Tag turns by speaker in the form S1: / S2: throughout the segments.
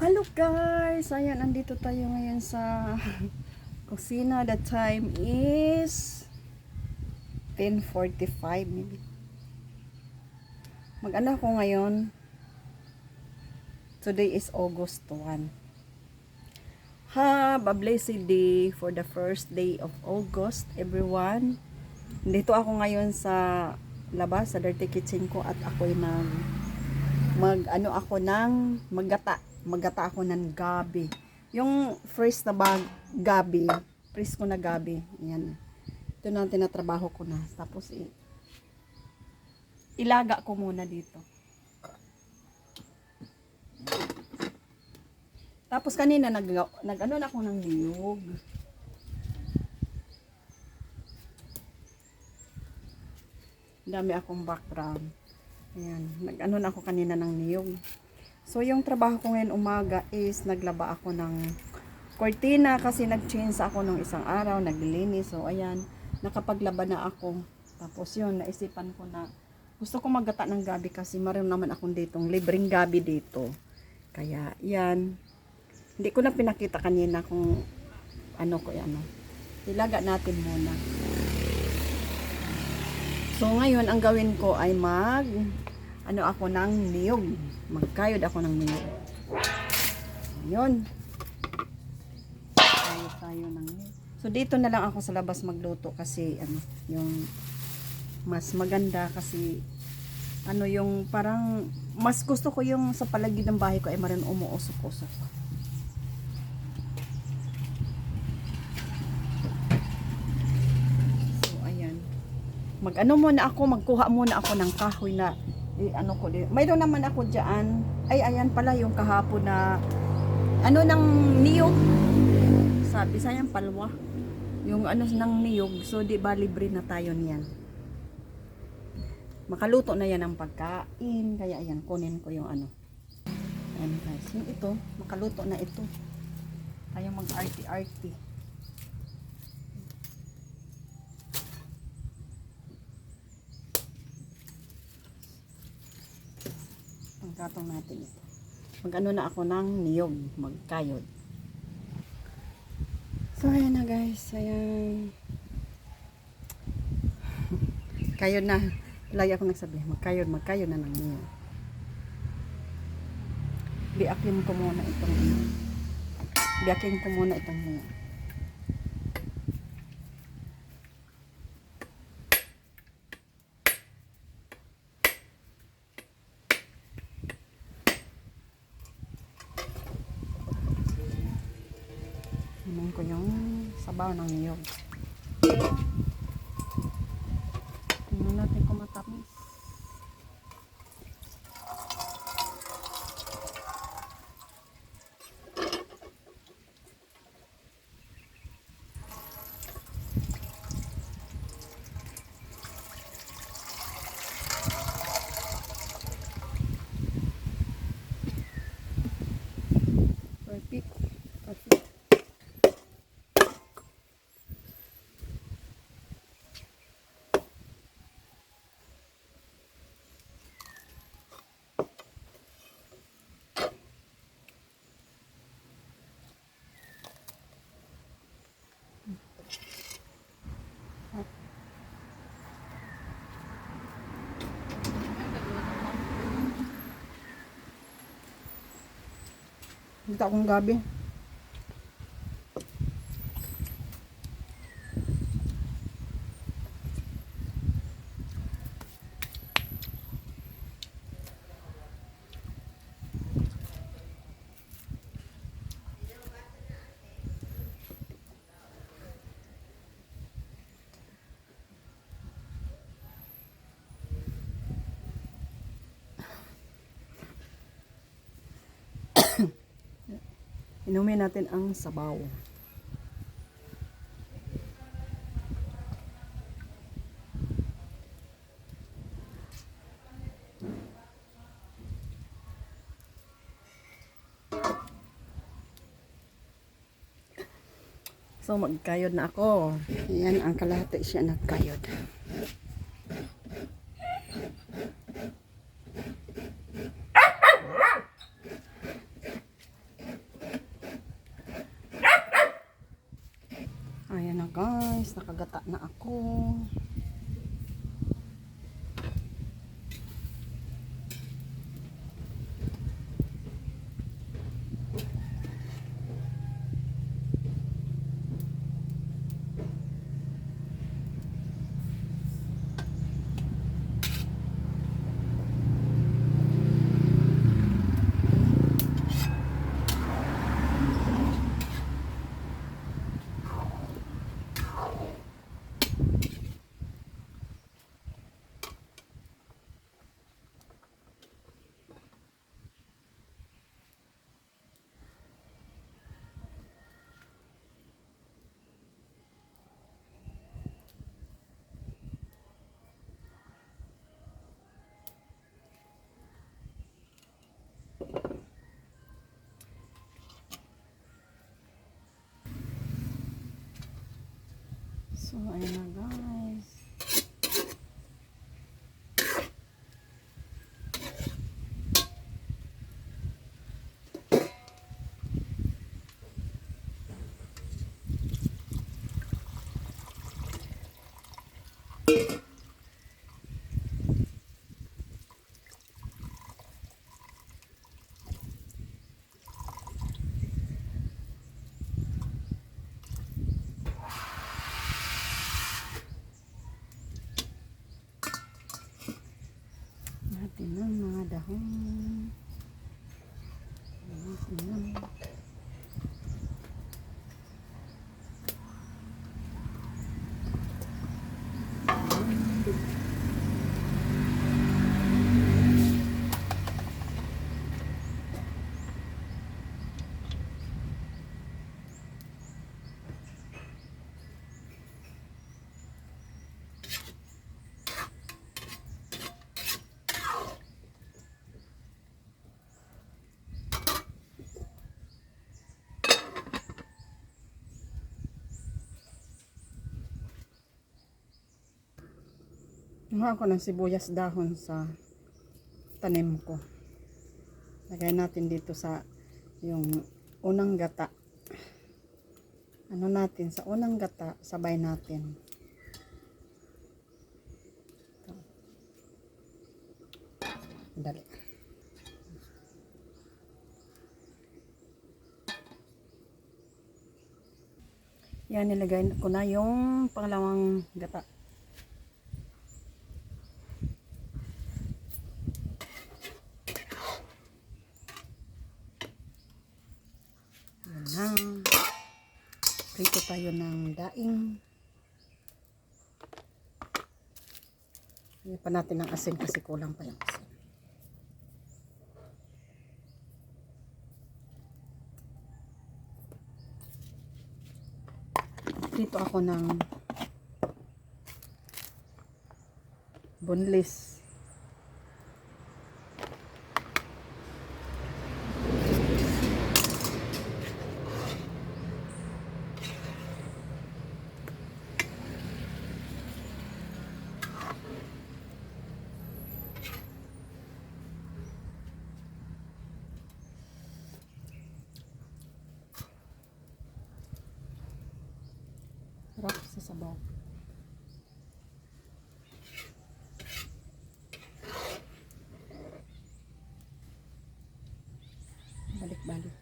S1: Hello guys! Ayan, andito tayo ngayon sa kusina. The time is 10:45 maybe. Mag-ano ako ngayon? Today is August 1. Have a blessed day for the first day of August, everyone. Dito ako ngayon sa labas, sa dirty kitchen ko, at ako'y maggata ako ng gabi. Yung fresh na gabi, fresh ko na gabi. Yan. Ito na ang tinatrabaho ko na. Tapos ilaga ko muna dito. Tapos kanina nag-ano na ako ng niyog. Dami akong background. Ayan, nag-ano na ako kanina ng niyog. So, yung trabaho ko ngayon umaga is naglaba ako ng kortina kasi nag-change ako nung isang araw, naglilinis. So, ayan, nakapaglaba na ako. Tapos yun, naisipan ko na gusto ko maggata ng gabi kasi meron naman akong ditong libreng gabi dito. Kaya, yan. Hindi ko na pinakita kanina kung ano ko yan. Ilaga natin muna. So, ngayon, ang gawin ko ay ano ako ng niyog. Magkayod ako ng niyog. Yun. Tayo ng niyog. So, dito na lang ako sa labas magluto kasi, yung mas maganda kasi, yung parang, mas gusto ko yung sa paligid ng bahay ko ay maroon umuusok-usok. So, ayan. Magkuha muna ako ng kahoy na mayroon naman ako diyan. Ay, ayan pala yung kahapon na ng niyog. Sabi sayang palwa. Yung ng niyog. So, di ba libre na tayo niyan. Makaluto na yan ang pagkain. Kaya ayan, kunin ko yung Ayan guys. Yung ito, makaluto na ito. Tayo mag-arty-arty. Pagkatong natin ito. Mag-ano na ako ng niyog. Magkayod. So, ayan na guys. Ayan. Kayod na. Lagi ako nagsabi. Magkayod na ng niyog. Biakin ko muna itong niyog. Tingnan ko yung sabaw ng niyog. Tingnan natin kung matamis. Perfect. Dito akong gabi. Inumin natin ang sabaw. So, magkayod na ako. Yan, ang kalahati siya nagkayod. guys, nakagata na ako. So, ayan na guys. Natin ang mga dahon. Natin ang Kumuha ako ng sibuyas dahon sa tanim ko. Lagay natin dito sa yung unang gata. Ano natin sa unang gata, sabay natin. Ito. Dali. Yan, nilagay ko na yung pangalawang gata. Yan na. Prito tayo ng daing. Lagyan pa natin ng asin kasi kulang pa yung asin. Dito ako ng boneless. Sarap sa sabaw. Balik-balik.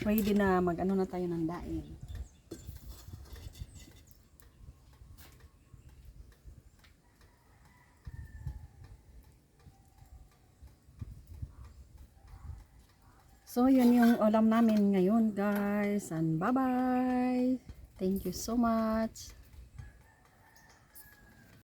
S1: Ready na mag-ano na tayo ng daing. So, yun yung ulam namin ngayon, guys. And bye-bye. Thank you so much.